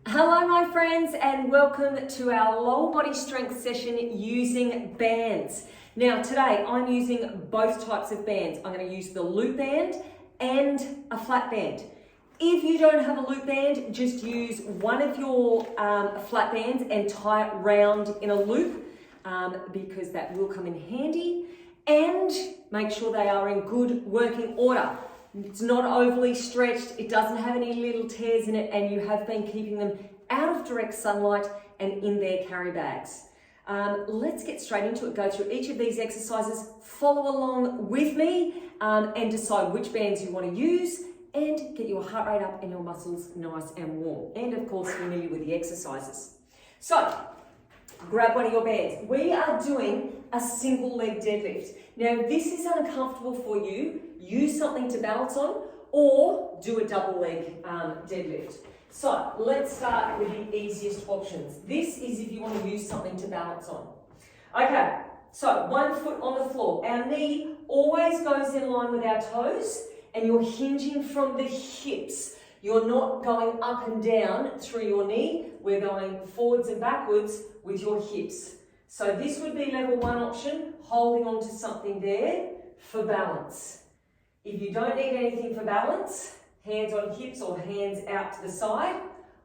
Hello my friends and welcome to our lower body strength session using bands. Now today I'm using both types of bands. I'm going to use the loop band and a flat band. If you don't have a loop band, just use one of your flat bands and tie it round in a loop because that will come in handy, and make sure they are in good working order. It's not overly stretched, it doesn't have any little tears in it, and you have been keeping them out of direct sunlight and in their carry bags. Let's get straight into it. Go through each of these exercises, follow along with me and decide which bands you want to use and get your heart rate up and your muscles nice and warm. And of course, familiar with the exercises. So, grab one of your bands. We are doing a single leg deadlift. Now, if this is uncomfortable for you, use something to balance on or do a double leg deadlift. So let's start with the easiest options. This is if you want to use something to balance on. Okay, so 1 foot on the floor. Our knee always goes in line with our toes and you're hinging from the hips. You're not going up and down through your knee. We're going forwards and backwards with your hips. So this would be level 1 option, holding on to something there for balance. If you don't need anything for balance, hands on hips or hands out to the side,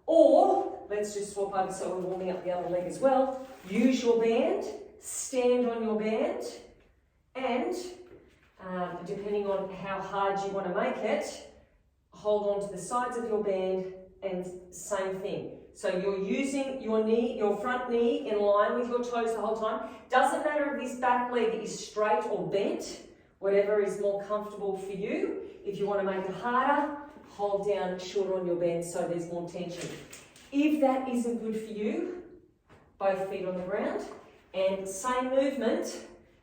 or let's just swap over so we're warming up the other leg as well. Use your band, stand on your band, and depending on how hard you want to make it, hold on to the sides of your band and same thing. So you're using your knee, your front knee in line with your toes the whole time. Doesn't matter if this back leg is straight or bent, whatever is more comfortable for you. If you want to make it harder, hold down shorter on your band so there's more tension. If that isn't good for you, both feet on the ground and same movement,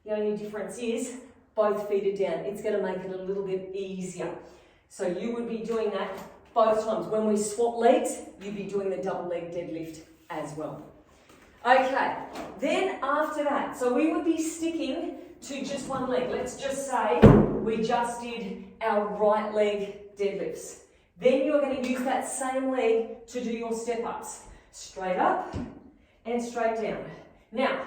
the only difference is both feet are down. It's going to make it a little bit easier. So you would be doing that both times. When we swap legs, you'd be doing the double leg deadlift as well. Okay, then after that, so we would be sticking to just one leg. Let's just say we just did our right leg deadlifts. Then you're going to use that same leg to do your step ups. Straight up and straight down. Now,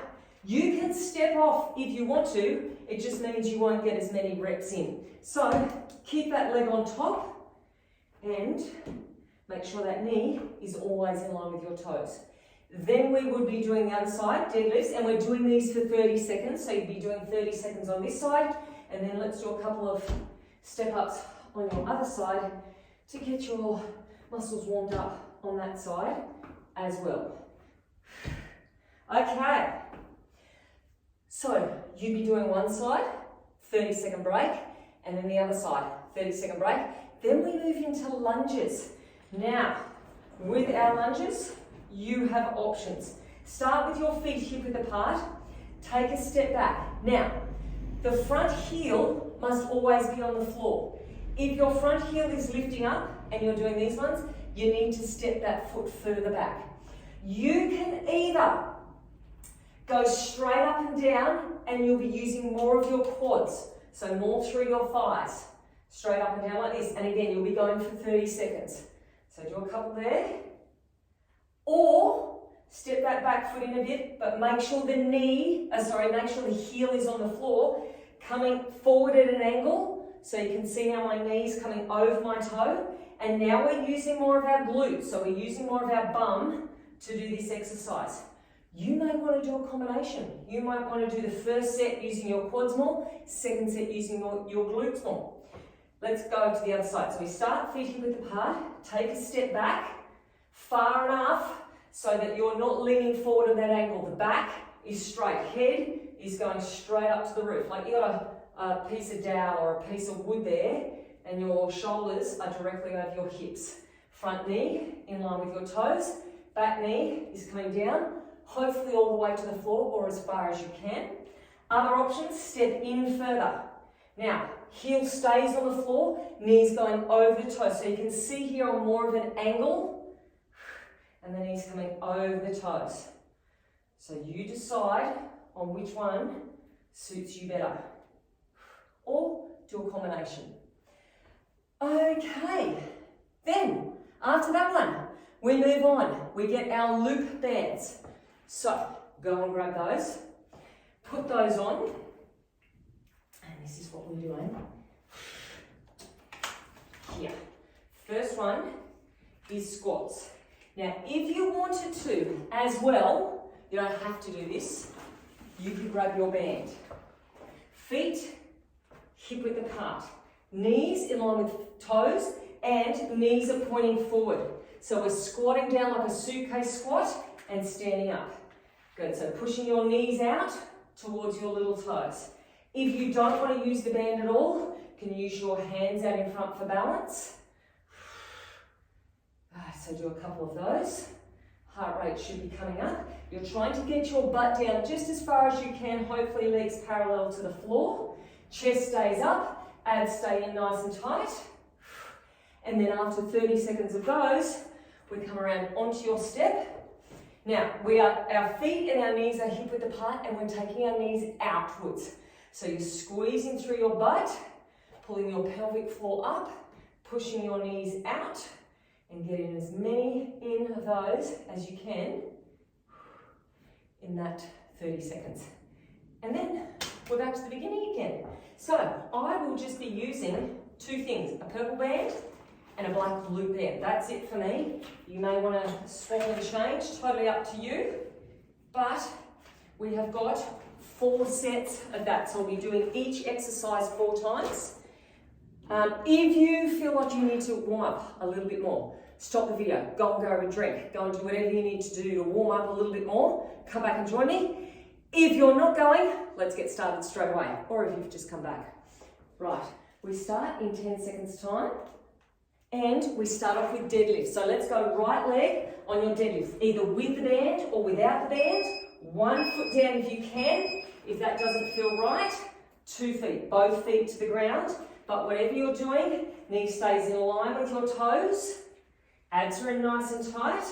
you can step off if you want to, it just means you won't get as many reps in. So keep that leg on top and make sure that knee is always in line with your toes. Then we would be doing the other side, deadlifts, and we're doing these for 30 seconds. So you'd be doing 30 seconds on this side, and then let's do a couple of step ups on your other side to get your muscles warmed up on that side as well. Okay, so you'd be doing one side, 30-second break, and then the other side, 30-second break. Then we move into lunges. Now, with our lunges, you have options. Start with your feet hip-width apart, take a step back. Now, the front heel must always be on the floor. If your front heel is lifting up and you're doing these ones, you need to step that foot further back. You can either go straight up and down and you'll be using more of your quads, so more through your thighs, straight up and down like this. And again, you'll be going for 30 seconds. So do a couple there. Or step that back foot in a bit, but make sure the heel is on the floor, coming forward at an angle, so you can see now my knee's coming over my toe. And now we're using more of our glutes, so we're using more of our bum to do this exercise. You may want to do a combination. You might want to do the first set using your quads more, second set using your glutes more. Let's go to the other side. So we start feet hip-width apart, take a step back, far enough so that you're not leaning forward at that angle. The back is straight, head is going straight up to the roof. Like you got a piece of dowel or a piece of wood there and your shoulders are directly over your hips. Front knee in line with your toes, back knee is coming down, hopefully all the way to the floor or as far as you can. Other options, step in further. Now, heel stays on the floor, knees going over the toes. So you can see here on more of an angle, and the knees coming over the toes. So you decide on which one suits you better. Or do a combination. Okay, then after that one, We move on. We get our loop bands. So go and grab those. Put those on. And this is what we're doing. Here. First one is squats. Now, if you wanted to as well, you don't have to do this. You could grab your band. Feet hip width apart. Knees in line with toes and knees are pointing forward. So we're squatting down like a suitcase squat and standing up. Good, so pushing your knees out towards your little toes. If you don't want to use the band at all, you can use your hands out in front for balance. So do a couple of those. Heart rate should be coming up. You're trying to get your butt down just as far as you can, hopefully legs parallel to the floor. Chest stays up, abs stay in nice and tight. And then after 30 seconds of those, we come around onto your step. Now, our feet and our knees are hip width apart and we're taking our knees outwards. So you're squeezing through your butt, pulling your pelvic floor up, pushing your knees out, and getting as many in of those as you can in that 30 seconds. And then we're back to the beginning again. So I will just be using two things, a purple band and a black loop band. That's it for me. You may want to swap and change, totally up to you. But we have got 4 sets of that. So we'll be doing each exercise 4 times. If you feel like you need to warm up a little bit more, stop the video, go and grab a drink, go and do whatever you need to do to warm up a little bit more, come back and join me. If you're not going, let's get started straight away, or if you've just come back. Right, we start in 10 seconds time, and we start off with deadlift. So let's go right leg on your deadlift, either with the band or without the band. 1 foot down if you can. If that doesn't feel right, 2 feet, both feet to the ground. But whatever you're doing, knee stays in line with your toes. Abs are in nice and tight.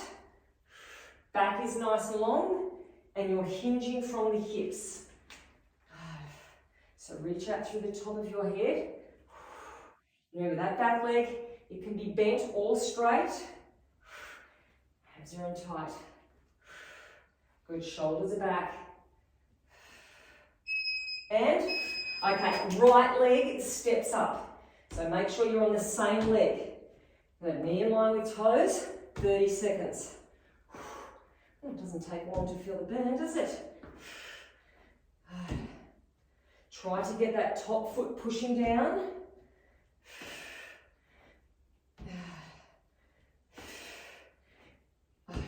Back is nice and long. And you're hinging from the hips. So reach out through the top of your head. Remember that back leg, it can be bent or straight. Abs are in tight. Good, shoulders are back. And, okay, right leg steps up. So make sure you're on the same leg. Good, knee in line with toes, 30 seconds. It doesn't take long to feel the burn, does it? Try to get that top foot pushing down.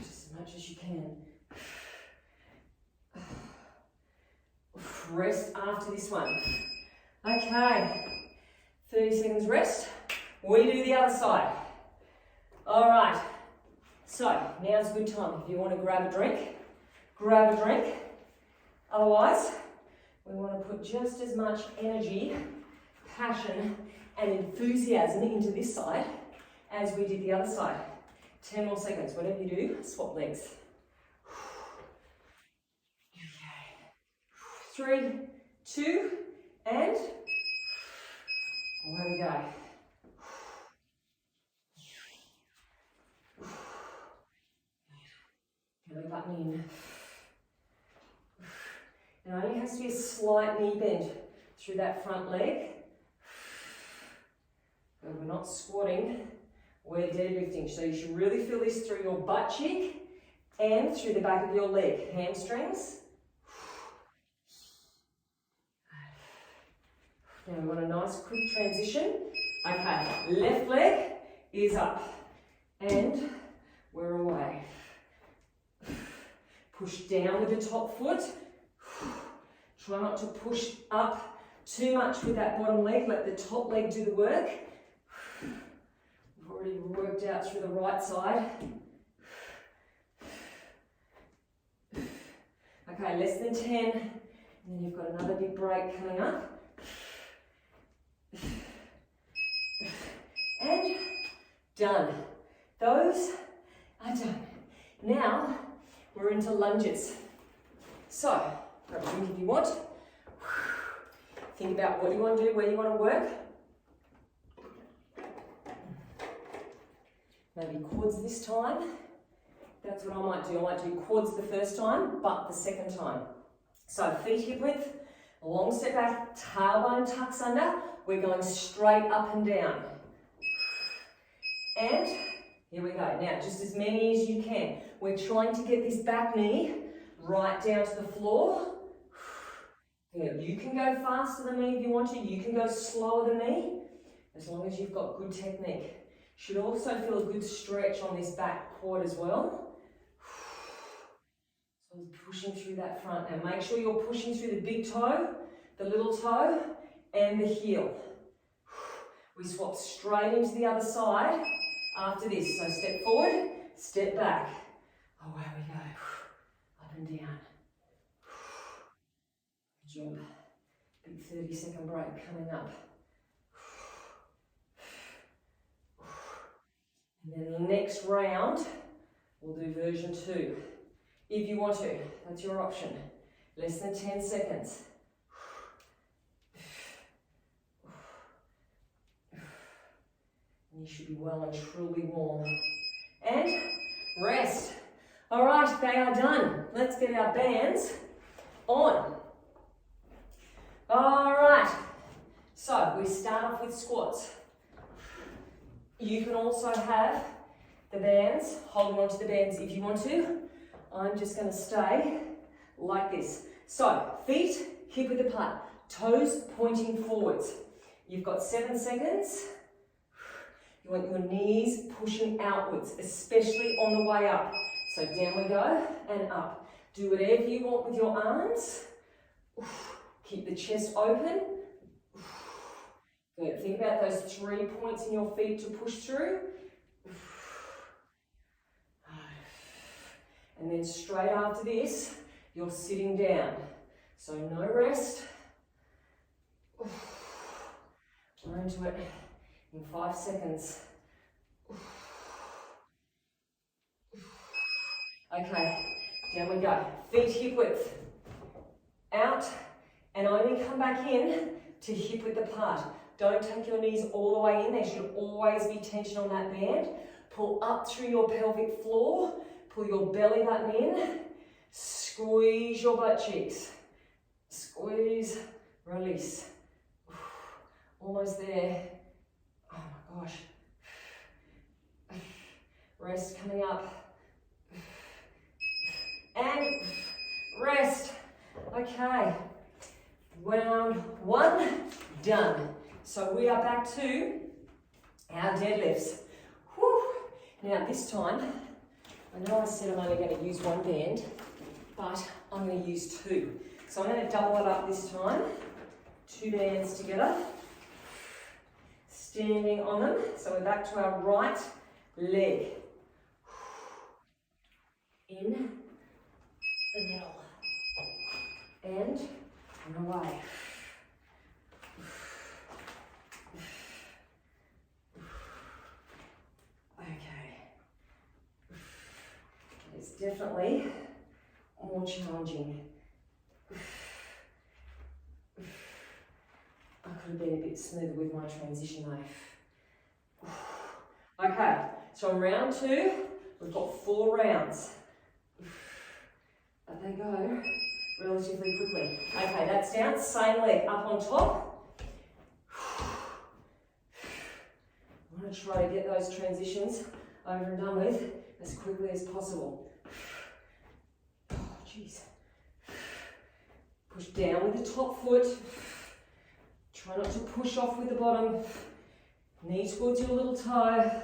Just as much as you can. Rest after this one. Okay, 30 seconds rest. We do the other side. All right. So, now's a good time. If you want to grab a drink, grab a drink. Otherwise, we want to put just as much energy, passion, and enthusiasm into this side as we did the other side. 10 more seconds. Whatever you do, swap legs. 3, 2, and away we go. Belly button in. It only has to be a slight knee bend through that front leg. But we're not squatting, we're deadlifting. So you should really feel this through your butt cheek and through the back of your leg, hamstrings. Now we want a nice quick transition. Okay, left leg is up and we're away. Push down with the top foot. Try not to push up too much with that bottom leg. Let the top leg do the work. We've already worked out through the right side. Okay, less than 10. And then you've got another big break coming up. And done. Those are done. Now we're into lunges. So, grab a drink if you want. Think about what you want to do, where you want to work. Maybe quads this time. That's what I might do. I might do quads the first time, but the second time. So feet hip width, long step back, tailbone tucks under. We're going straight up and down. And here we go. Now, just as many as you can. We're trying to get this back knee right down to the floor. Good. You can go faster than me if you want to. You can go slower than me, as long as you've got good technique. Should also feel a good stretch on this back quad as well. So pushing through that front. Now make sure you're pushing through the big toe, the little toe, and the heel. We swap straight into the other side after this. So step forward, step back. Away we go. Up and down. Good job. Big 30-second break coming up. And then the next round, we'll do version 2. If you want to, that's your option. Less than 10 seconds. And you should be well and truly warm. And rest. All right, they are done. Let's get our bands on. All right, so we start off with squats. You can also have the bands, holding onto the bands if you want to. I'm just going to stay like this. So, feet hip width apart, toes pointing forwards. You've got 7 seconds. You want your knees pushing outwards, especially on the way up. So down we go and up. Do whatever you want with your arms. Keep the chest open. Good. Think about those 3 points in your feet to push through. And then straight after this, you're sitting down. So no rest. We're into it in 5 seconds. Okay, down we go. Feet hip width. Out and only come back in to hip width apart. Don't take your knees all the way in. There should always be tension on that band. Pull up through your pelvic floor. Pull your belly button in. Squeeze your butt cheeks. Squeeze, release. Almost there. Oh my gosh. Rest coming up. And rest. Okay. Round 1, done. So we are back to our deadlifts. Whew. Now this time, I know I said I'm only going to use 1 band, but I'm going to use 2. So I'm going to double it up this time. 2 bands together. Standing on them. So we're back to our right leg. In the middle. And away. Okay. It's definitely more challenging. I could have been a bit smoother with my transition though. Okay, so in round 2, we've got 4 rounds. But they go relatively quickly. Okay, that's down, same leg up on top. I want to try to get those transitions over and done with as quickly as possible. Oh, jeez. Push down with the top foot. Try not to push off with the bottom. Knee towards your little toe.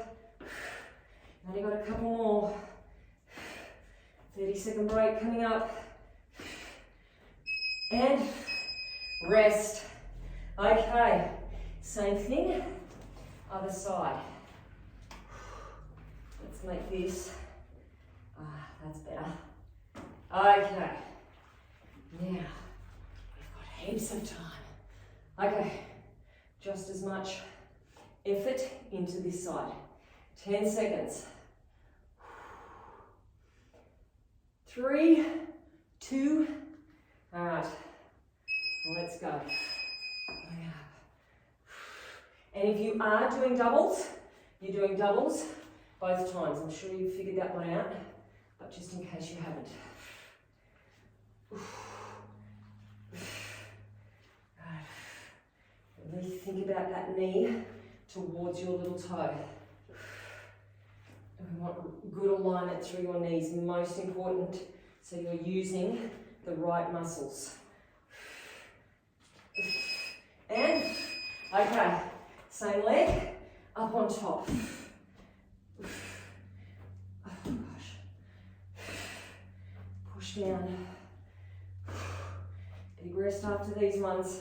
Only got a couple more. 30-second break coming up. And rest. Okay, same thing, other side. Let's make this, that's better. Okay, now we've got heaps of time. Okay, just as much effort into this side. 10 seconds. 3, 2, all right, let's go. And if you are doing doubles, you're doing doubles both times. I'm sure you've figured that one out. but just in case you haven't. Really think about that knee towards your little toe. And we want good alignment through your knees, most important, so you're using the right muscles. And, okay, same leg, up on top. Oh gosh. Push down. Big rest after these ones.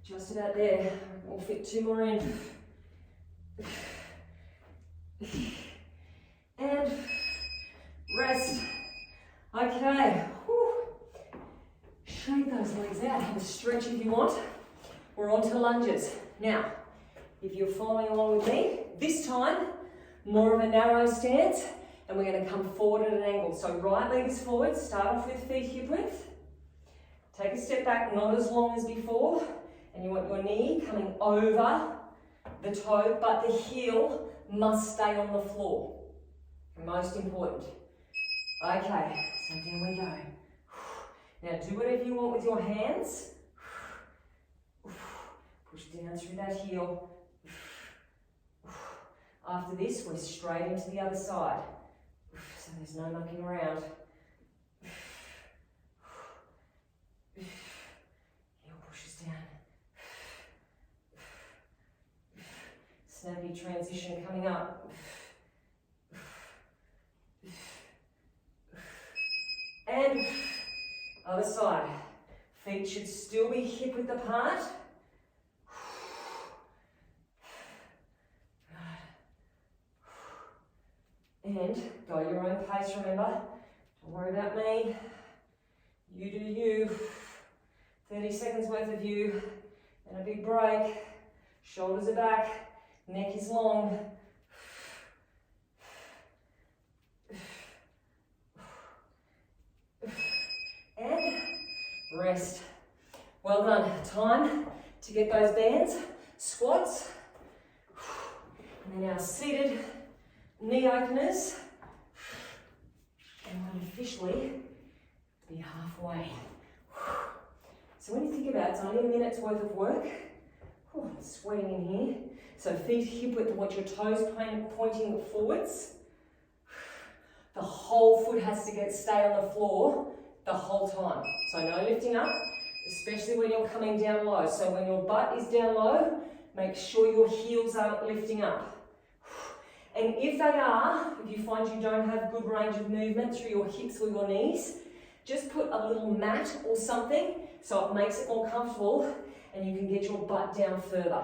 Just about there. We'll fit 2 more in. And rest. Okay. Whew. Shake those legs out. Have a stretch if you want. We're on to lunges. Now, if you're following along with me, this time, more of a narrow stance, and we're going to come forward at an angle. So right leg is forward, start off with feet hip width. Take a step back, not as long as before, and you want your knee coming over the toe, but the heel must stay on the floor. Most important. Okay, so down we go. Now do whatever you want with your hands. Push down through that heel. After this, we're straight into the other side. So there's no mucking around. Heel pushes down. Snappy transition coming up. And other side. Feet should still be hip width apart. And go at your own pace, remember. Don't worry about me. You do you. 30 seconds worth of you. And a big break. Shoulders are back. Neck is long. And rest. Well done. Time to get those bands. Squats. And then our seated knee openers. And we'll officially be halfway. So when you think about it, it's only a minute's worth of work. Oh, I'm sweating in here. So feet hip width, want your toes pointing forwards. The whole foot has to stay on the floor the whole time. So no lifting up, especially when you're coming down low. So when your butt is down low, make sure your heels aren't lifting up. And if they are, if you find you don't have good range of movement through your hips or your knees, just put a little mat or something so it makes it more comfortable and you can get your butt down further.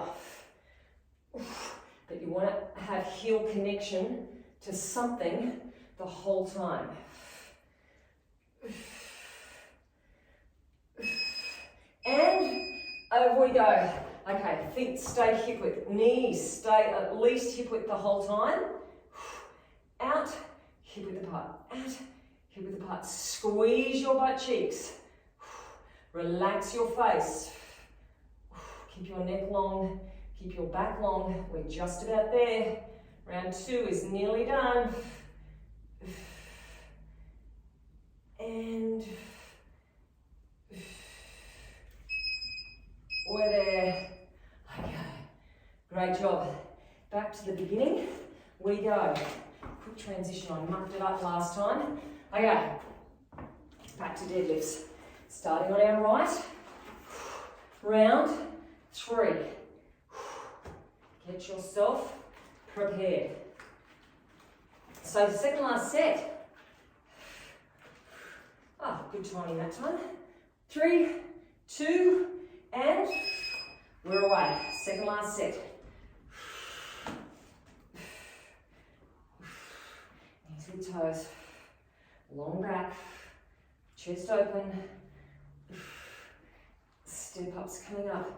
But you want to have heel connection to something the whole time. And over we go. Okay, feet stay hip width, knees stay at least hip width the whole time. Out, hip width apart, out, hip width apart. Squeeze your butt cheeks. Relax your face. Keep your neck long, keep your back long. We're just about there. Round 2 is nearly done. And we're there. Okay, great job. Back to the beginning we go. Quick transition, I mucked it up last time. Okay, back to deadlifts. Starting on our right, round 3. Get yourself prepared. So second last set. Ah, good timing that time. 3, 2, and we're away. Second last set. Knees with toes. Long back. Chest open. Step ups coming up.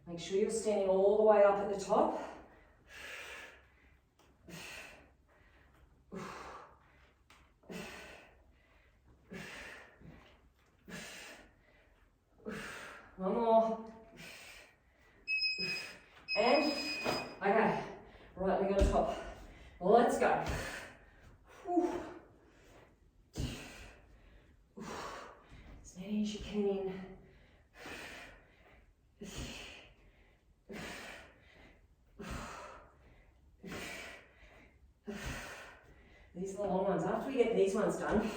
Make sure you're standing all the way up at the top. One more. let's go. As many as you can in. These are the long ones. After we get these ones done,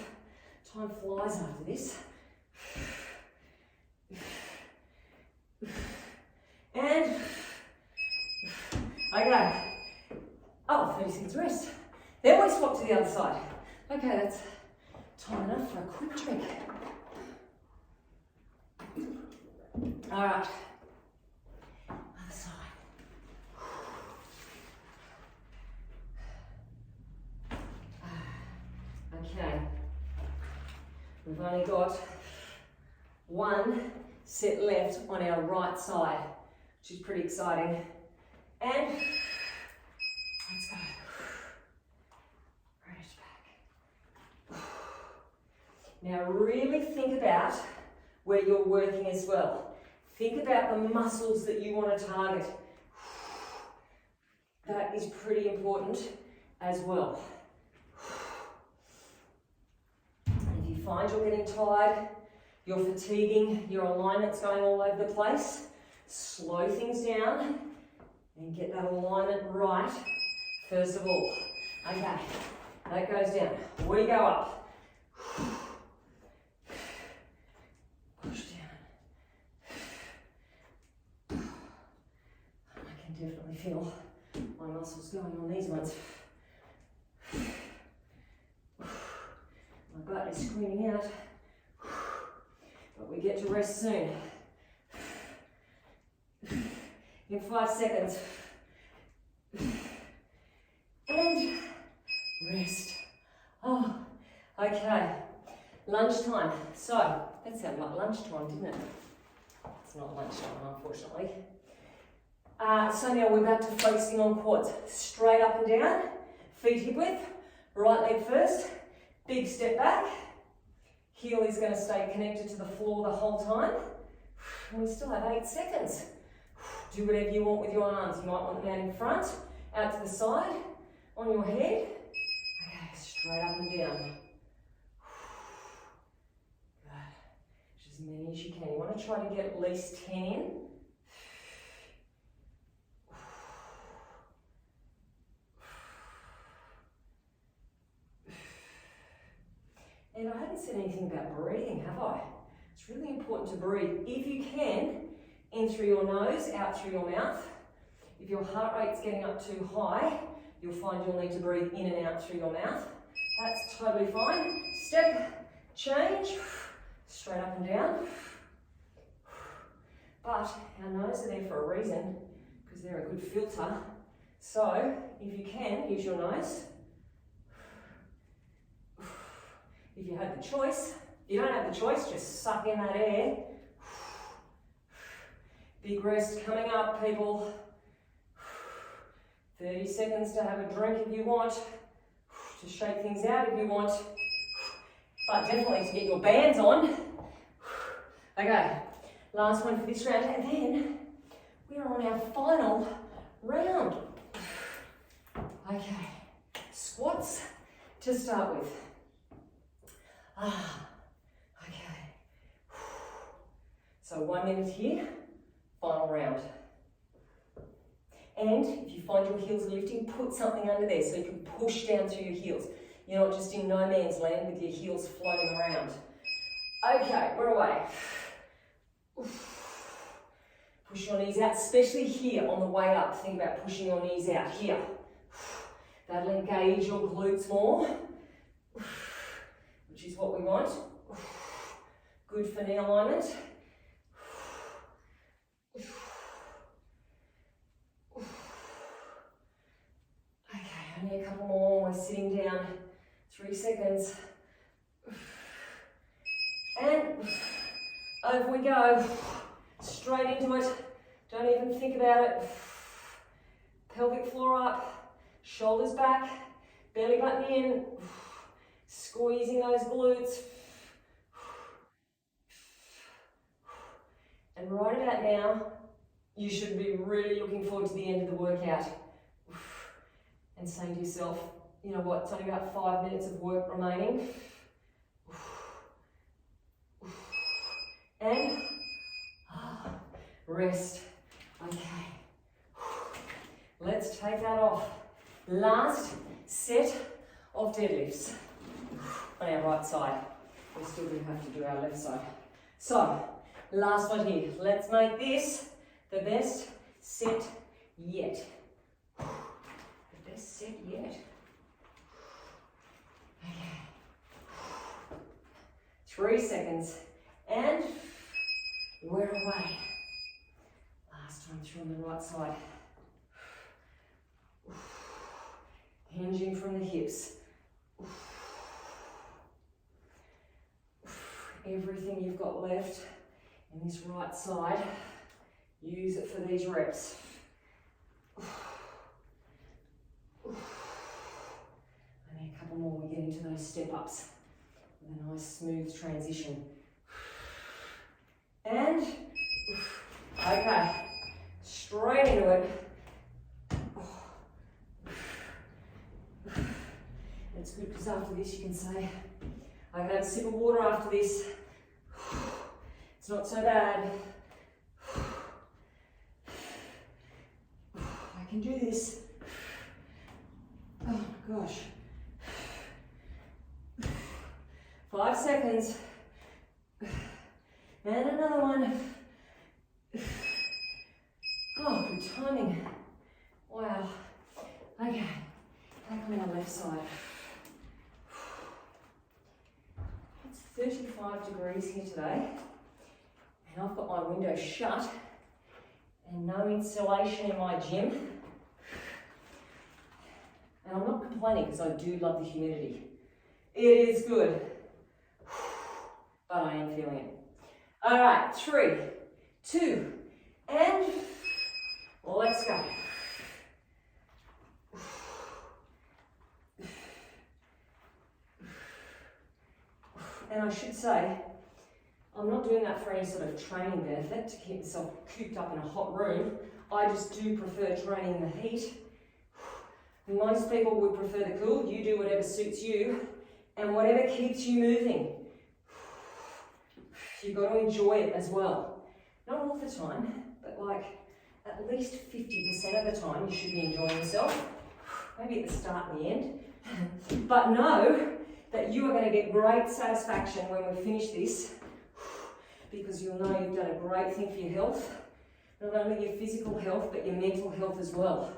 time flies after this. And, okay. Oh, 30 seconds rest. Then we swap to the other side. Okay, that's time enough for a quick drink. All right. Other side. Okay. We've only got one set left on our right side, which is pretty exciting. And let's go. Rest back. Now really think about where you're working as well. Think about the muscles that you want to target. That is pretty important as well. If you find you're getting tired, you're fatiguing, your alignment's going all over the place, slow things down and get that alignment right first of all. Okay, that goes down. We go up. Push down. I can definitely feel my muscles going on these ones. My butt is screaming out. But we get to rest soon. In 5 seconds. And rest. Oh, okay. Lunchtime. So, that sounded like lunchtime, didn't it? It's not lunchtime, unfortunately. So now we're back to focusing on quads. Straight up and down, feet hip width, right leg first, big step back. Heel is going to stay connected to the floor the whole time. And we still have 8 seconds. Do whatever you want with your arms. You might want them out in front, out to the side, on your head. Okay, straight up and down. Good. Just as many as you can. You want to try to get at least 10 in. And I haven't said anything about breathing, have I? It's really important to breathe. If you can, in through your nose, out through your mouth. If your heart rate's getting up too high, you'll find you'll need to breathe in and out through your mouth. That's totally fine. Step, change, straight up and down. But our nose are there for a reason, because they're a good filter. So, if you can, use your nose. If you had the choice, you don't have the choice, just suck in that air. Big rest coming up, people. 30 seconds to have a drink if you want, to shake things out if you want, but definitely to get your bands on. Okay, last one for this round, and then we're on our final round. Okay, squats to start with. Okay. So 1 minute here, final round. And if you find your heels are lifting, put something under there so you can push down through your heels. You're not just in no man's land with your heels floating around. Okay, we're away. Push your knees out, especially here on the way up. Think about pushing your knees out here. That'll engage your glutes more, which is what we want. Good for knee alignment. Okay, only a couple more. We're sitting down. 3 seconds. And over we go. Straight into it. Don't even think about it. Pelvic floor up. Shoulders back. Belly button in. Squeezing those glutes. And right about now, you should be really looking forward to the end of the workout. And saying to yourself, you know what, it's only about 5 minutes of work remaining. And rest. Okay. Let's take that off. Last set of deadlifts on our right side. We still do have to do our left side. So, last one here. Let's make this the best set yet. The best set yet. Okay. 3 seconds. And we're away. Last one through on the right side. Hinging from the hips. Everything you've got left in this right side, use it for these reps. And then a couple more, we get into those step ups with a nice smooth transition. And, okay, straight into it. It's good because after this you can say, I can have a sip of water after this. It's not so bad. I can do this. Oh my gosh. 5 seconds. And another one. Oh, good timing. Wow. Okay, back on our left side. It's 35 degrees here today, and I've got my window shut and no insulation in my gym. And I'm not complaining because I do love the humidity. It is good, but I am feeling it. All right, 3, 2, and let's go. And I should say, I'm not doing that for any sort of training benefit to keep myself cooped up in a hot room. I just do prefer training in the heat. Most people would prefer the cool. You do whatever suits you and whatever keeps you moving. You've got to enjoy it as well. Not all the time, but like at least 50% of the time you should be enjoying yourself. Maybe at the start and the end. But know that you are going to get great satisfaction when we finish this, because you'll know you've done a great thing for your health. Not only your physical health, but your mental health as well.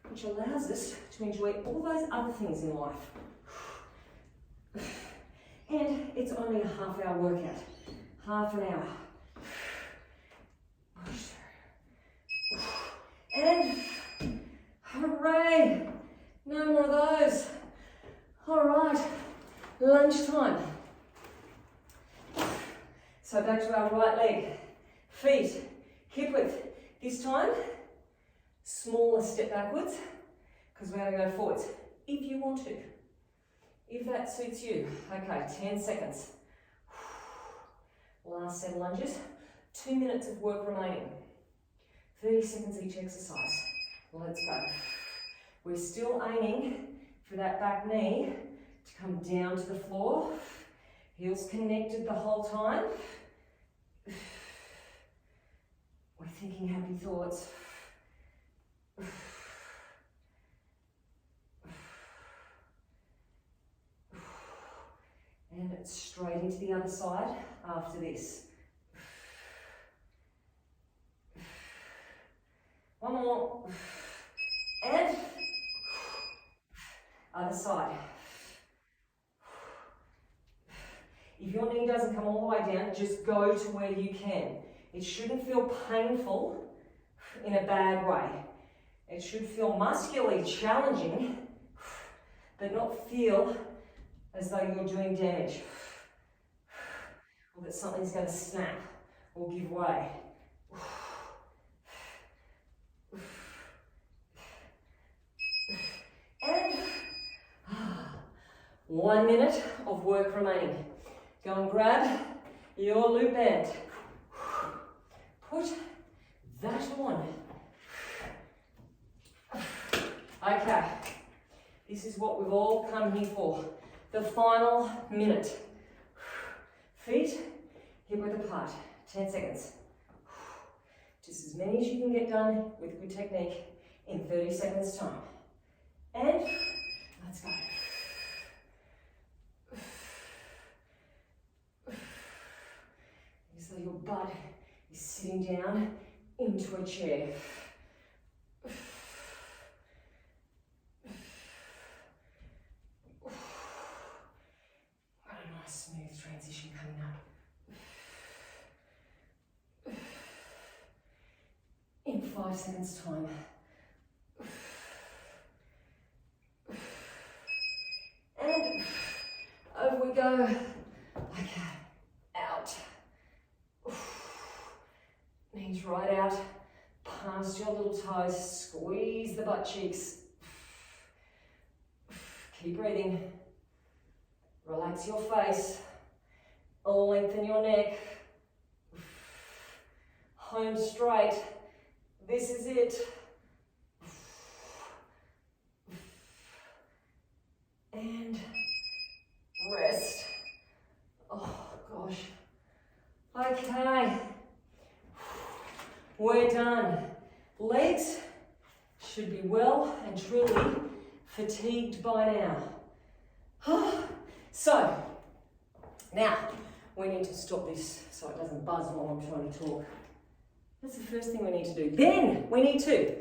Which allows us to enjoy all those other things in life. And it's only a half-hour workout. Half an hour. And hooray! No more of those. All right, lunchtime. So back to our right leg. Feet, hip width. This time, smaller step backwards, because we're going to go forwards, if you want to. If that suits you. Okay, 10 seconds. Last set of lunges. 2 minutes of work remaining. 30 seconds each exercise. Let's go. We're still aiming for that back knee to come down to the floor. Heels connected the whole time. We're thinking happy thoughts. And it's straight into the other side after this. One more. And other side. If your knee doesn't come all the way down, just go to where you can. It shouldn't feel painful in a bad way. It should feel muscularly challenging, but not feel as though you're doing damage, or that something's going to snap or give way. And 1 minute of work remaining. Go and grab your loop band. Put that on. Okay, this is what we've all come here for. The final minute. Feet hip-width apart, 10 seconds. Just as many as you can get done with good technique in 30 seconds time. And let's go. So your butt is sitting down into a chair. What a nice smooth transition coming up. In 5 seconds time. And over we go. Okay, out. Knees right out, past your little toes, squeeze the butt cheeks. Keep breathing. Relax your face, lengthen your neck. Home straight. This is it. And rest. Oh gosh. Okay. We're done. Legs should be well and truly fatigued by now. So, now we need to stop this so it doesn't buzz while I'm trying to talk. That's the first thing we need to do. Then we need to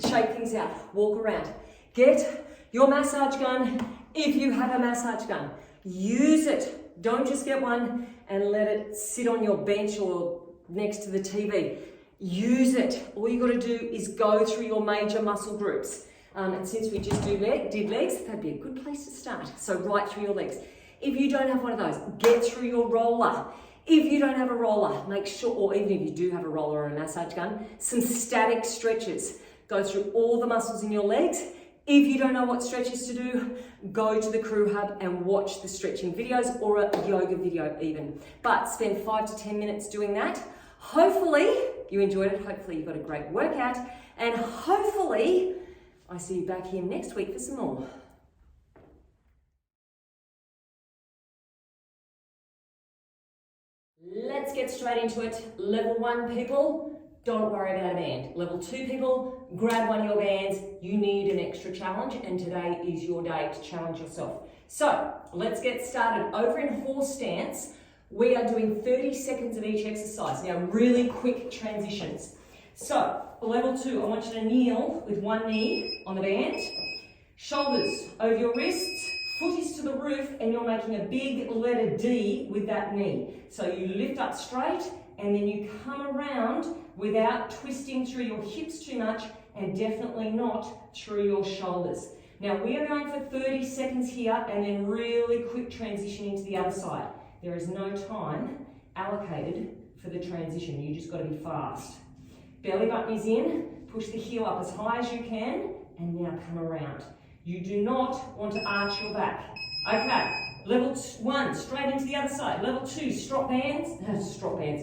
shake things out, walk around. Get your massage gun if you have a massage gun. Use it. Don't just get one and let it sit on your bench or next to the TV. Use it. All you got to do is go through your major muscle groups. And since we just did legs, that'd be a good place to start. So right through your legs. If you don't have one of those, get through your roller. If you don't have a roller, make sure, or even if you do have a roller or a massage gun, some static stretches. Go through all the muscles in your legs. If you don't know what stretches to do, go to the Crew Hub and watch the stretching videos or a yoga video even. But spend 5 to 10 minutes doing that. Hopefully you enjoyed it. Hopefully you got a great workout. And hopefully I see you back here next week for some more. Let's get straight into it. Level 1 people, don't worry about a band. Level 2 people, grab one of your bands. You need an extra challenge, and today is your day to challenge yourself. So let's get started. Over in horse stance, we are doing 30 seconds of each exercise. Now, really quick transitions. So for level 2, I want you to kneel with one knee on the band, shoulders over your wrists, foot is to the roof, and you're making a big letter D with that knee. So you lift up straight, and then you come around without twisting through your hips too much, and definitely not through your shoulders. Now we are going for 30 seconds here, and then really quick transition into the other side. There is no time allocated for the transition. You just got to be fast. Belly button is in, push the heel up as high as you can, and now come around. You do not want to arch your back. Okay, level 1, straight into the other side. Level 2,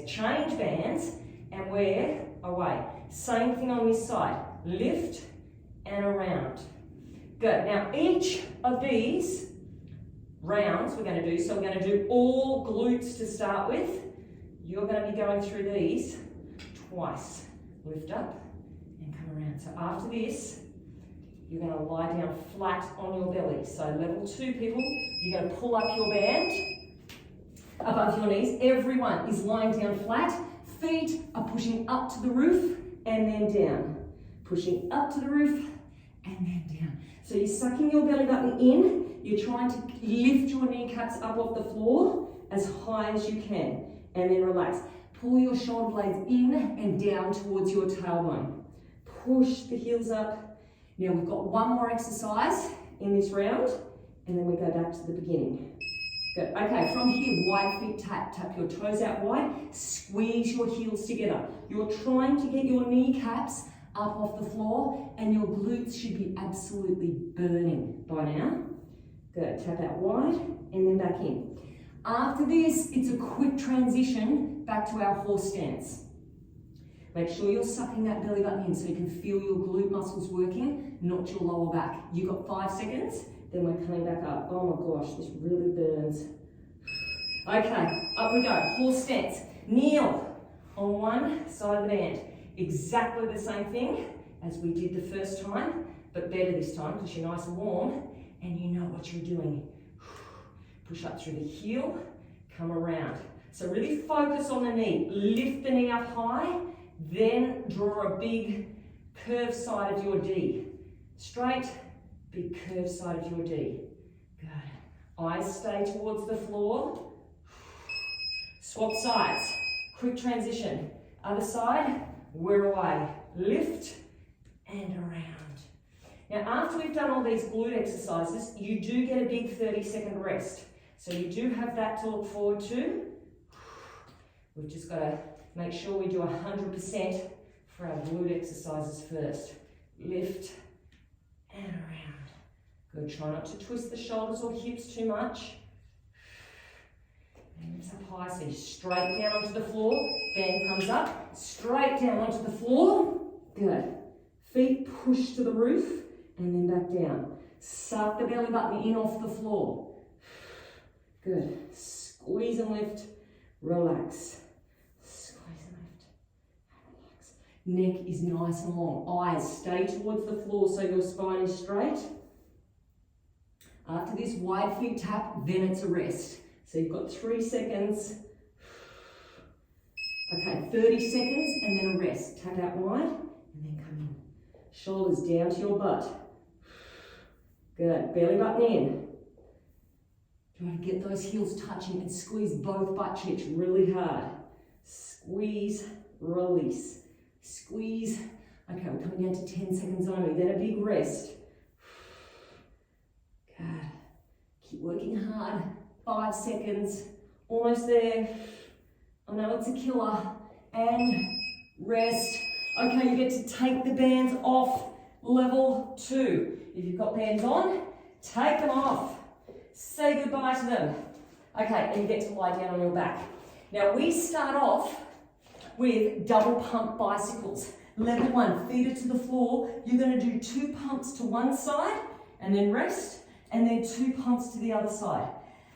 change bands, and wear away. Same thing on this side. Lift and around. Good. Now each of these rounds we're going to do, so we're going to do all glutes to start with. You're going to be going through these twice. Lift up and come around. So after this, you're going to lie down flat on your belly. So level 2 people, you're going to pull up your band above your knees. Everyone is lying down flat. Feet are pushing up to the roof and then down. Pushing up to the roof and then down. So you're sucking your belly button in. You're trying to lift your kneecaps up off the floor as high as you can. And then relax. Pull your shoulder blades in and down towards your tailbone. Push the heels up. Now we've got one more exercise in this round, and then we go back to the beginning. Good. Okay, from here, wide feet tap. Tap your toes out wide. Squeeze your heels together. You're trying to get your kneecaps up off the floor, and your glutes should be absolutely burning by now. Good. Tap out wide, and then back in. After this, it's a quick transition back to our horse stance. Make sure you're sucking that belly button in so you can feel your glute muscles working, not your lower back. You've got 5 seconds, then we're coming back up. Oh my gosh, this really burns. Okay, up we go, horse stance. Kneel on one side of the band. Exactly the same thing as we did the first time, but better this time because you're nice and warm and you know what you're doing. Push up through the heel, come around. So really focus on the knee. Lift the knee up high, then draw a big curved side of your D. Straight, big curved side of your D. Good. Eyes stay towards the floor. Swap sides. Quick transition. Other side, we're away. Lift and around. Now, after we've done all these glute exercises, you do get a big 30-second rest. So you do have that to look forward to. We've just got to make sure we do 100% for our glute exercises first. Lift and around. Good, try not to twist the shoulders or hips too much. And it's up high, so you straight down onto the floor. Band comes up, straight down onto the floor. Good. Feet push to the roof and then back down. Suck the belly button in off the floor. Good. Squeeze and lift. Relax. Squeeze and lift. Relax. Neck is nice and long. Eyes stay towards the floor so your spine is straight. After this wide feet tap, then it's a rest. So you've got 3 seconds. Okay, 30 seconds and then a rest. Tap out wide and then come in. Shoulders down to your butt. Good. Belly button in. Try to get those heels touching and squeeze both butt cheeks really hard. Squeeze, release. Squeeze. Okay, we're coming down to 10 seconds only. Then a big rest. Good. Keep working hard. 5 seconds. Almost there. I know it's a killer. And rest. Okay, you get to take the bands off. Level 2. If you've got bands on, take them off. Say goodbye to them. Okay, and you get to lie down on your back. Now we start off with double pump bicycles. Level 1, feet are to the floor. You're going to do 2 pumps to one side and then rest, and then 2 pumps to the other side.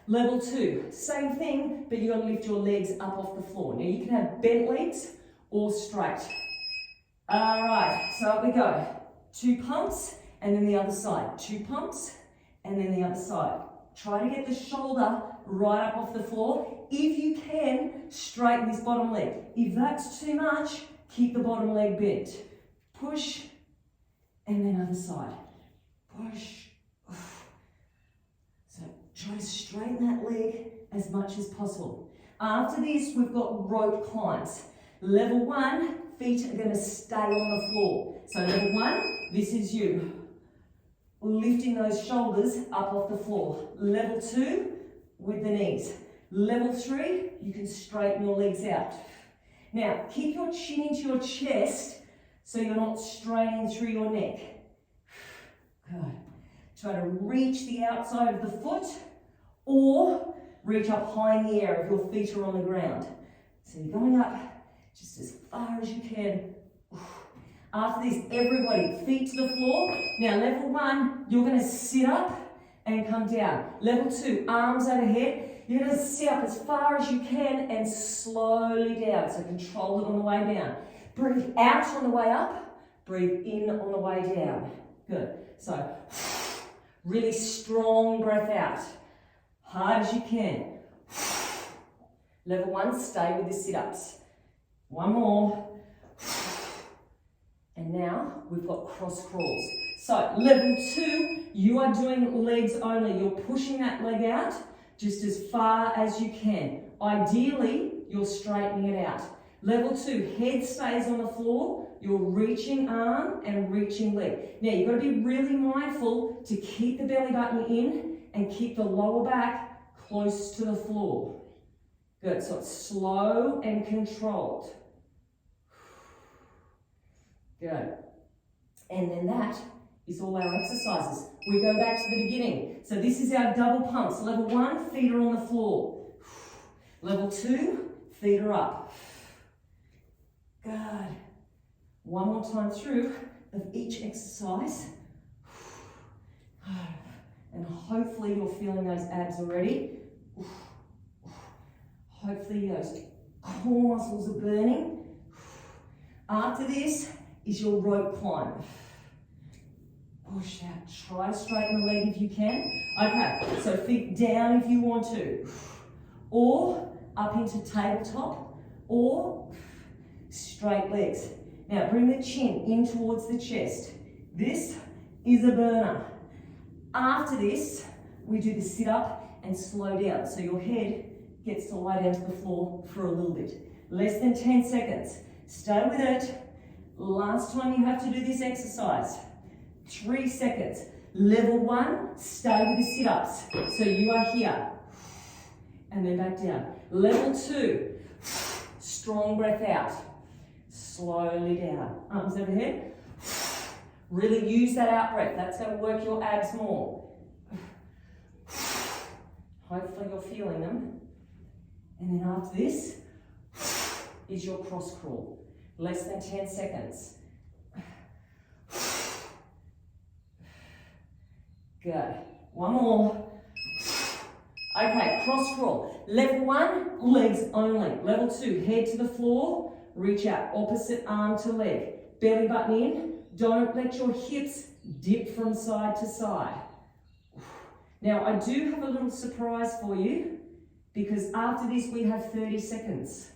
Level 2, same thing, but you've got to lift your legs up off the floor. Now you can have bent legs or straight. All right, so up we go. 2 pumps and then the other side. 2 pumps and then the other side. Try to get the shoulder right up off the floor. If you can, straighten this bottom leg. If that's too much, keep the bottom leg bent. Push, and then other side. Push. So try to straighten that leg as much as possible. After this, we've got rope climbs. Level 1, feet are going to stay on the floor. So level 1, this is you. Lifting those shoulders up off the floor. Level 2, with the knees. Level 3, you can straighten your legs out. Now, keep your chin into your chest so you're not straining through your neck. Good. Try to reach the outside of the foot or reach up high in the air if your feet are on the ground. So you're going up just as far as you can. After this, everybody, feet to the floor. Now, level 1, you're going to sit up and come down. Level 2, arms overhead. You're going to sit up as far as you can and slowly down. So control it on the way down. Breathe out on the way up. Breathe in on the way down. Good. So, really strong breath out. Hard as you can. Level 1, stay with the sit-ups. One more. And now we've got cross crawls. So level 2, you are doing legs only. You're pushing that leg out just as far as you can. Ideally, you're straightening it out. Level 2, head stays on the floor. You're reaching arm and reaching leg. Now you've got to be really mindful to keep the belly button in and keep the lower back close to the floor. Good, so it's slow and controlled. Good. And then that is all our exercises. We go back to the beginning. So this is our double pumps. Level 1, feet are on the floor. Level 2, feet are up. Good. One more time through of each exercise. And hopefully you're feeling those abs already. Hopefully those core muscles are burning. After this is your rope climb. Push that. Try to straighten the leg if you can. Okay, so feet down if you want to. Or up into tabletop. Or straight legs. Now bring the chin in towards the chest. This is a burner. After this, we do the sit up and slow down. So your head gets to lie down to the floor for a little bit. Less than 10 seconds. Stay with it. Last time you have to do this exercise. 3 seconds. Level 1, stay with the sit-ups. So you are here. And then back down. Level 2, strong breath out. Slowly down. Arms overhead. Really use that out breath. That's going to work your abs more. Hopefully you're feeling them. And then after this is your cross crawl. Less than 10 seconds. Good. One more. Okay, cross crawl. Level 1, legs only. Level 2, head to the floor. Reach out, opposite arm to leg. Belly button in. Don't let your hips dip from side to side. Now, I do have a little surprise for you because after this we have 30 seconds.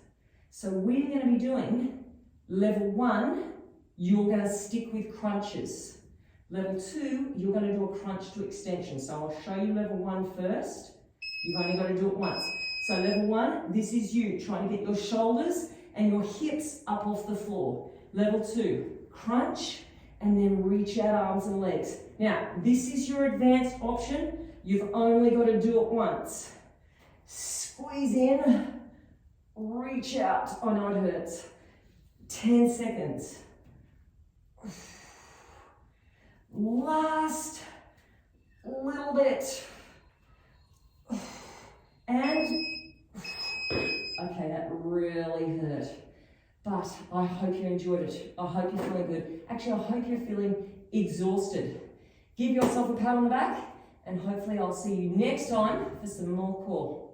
So we're going to be doing level 1, you're going to stick with crunches. Level 2, you're going to do a crunch to extension. So I'll show you level 1 first. You've only got to do it once. So level 1, this is you trying to get your shoulders and your hips up off the floor. Level 2, crunch, and then reach out arms and legs. Now, this is your advanced option. You've only got to do it once. Squeeze in, reach out. Oh no, it hurts. 10 seconds. Last little bit. And, okay, that really hurt. But I hope you enjoyed it. I hope you're feeling good. Actually, I hope you're feeling exhausted. Give yourself a pat on the back, and hopefully I'll see you next time for some more core.